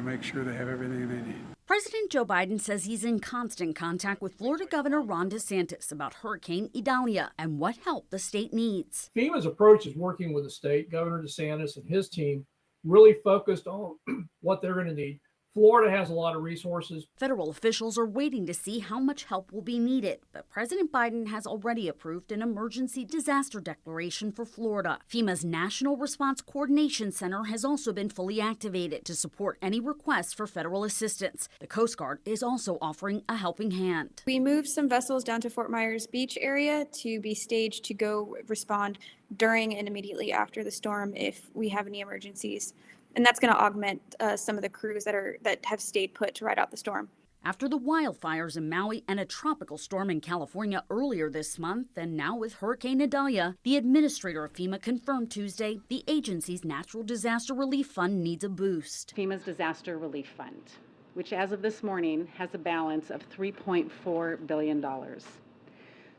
make sure they have everything they need. President Joe Biden says he's in constant contact with Florida Governor Ron DeSantis about Hurricane Idalia and what help the state needs. FEMA's approach is working with the state. Governor DeSantis and his team really focused on what they're going to need. Florida has a lot of resources. Federal officials are waiting to see how much help will be needed, but President Biden has already approved an emergency disaster declaration for Florida. FEMA's National Response Coordination Center has also been fully activated to support any requests for federal assistance. The Coast Guard is also offering a helping hand. We moved some vessels down to Fort Myers Beach area to be staged to go respond during and immediately after the storm if we have any emergencies. And that's going to augment some of the crews that have stayed put to ride out the storm. After the wildfires in Maui and a tropical storm in California earlier this month, and now with Hurricane Idalia, the administrator of FEMA confirmed Tuesday the agency's Natural Disaster Relief Fund needs a boost. FEMA's Disaster Relief Fund, which as of this morning has a balance of $3.4 billion.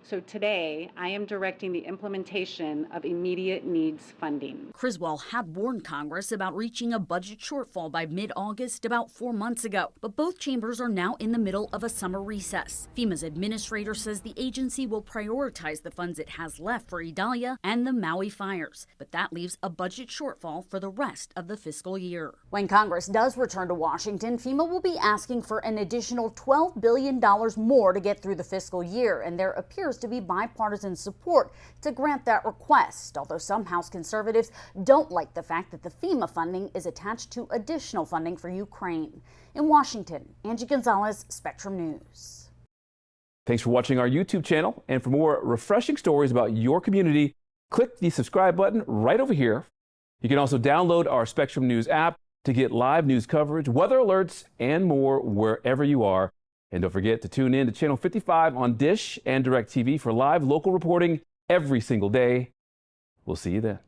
So today, I am directing the implementation of immediate needs funding. Criswell had warned Congress about reaching a budget shortfall by mid-August about 4 months ago, but both chambers are now in the middle of a summer recess. FEMA's administrator says the agency will prioritize the funds it has left for Idalia and the Maui fires, but that leaves a budget shortfall for the rest of the fiscal year. When Congress does return to Washington, FEMA will be asking for an additional $12 billion more to get through the fiscal year, and there appears to be bipartisan support to grant that request, although some House conservatives don't like the fact that the FEMA funding is attached to additional funding for Ukraine. In Washington, Angie Gonzalez, Spectrum News. Thanks for watching our YouTube channel, and for more refreshing stories about your community, click the subscribe button right over here. You can also download our Spectrum News app to get live news coverage, weather alerts, and more wherever you are. And don't forget to tune in to Channel 55 on Dish and DirecTV for live local reporting every single day. We'll see you then.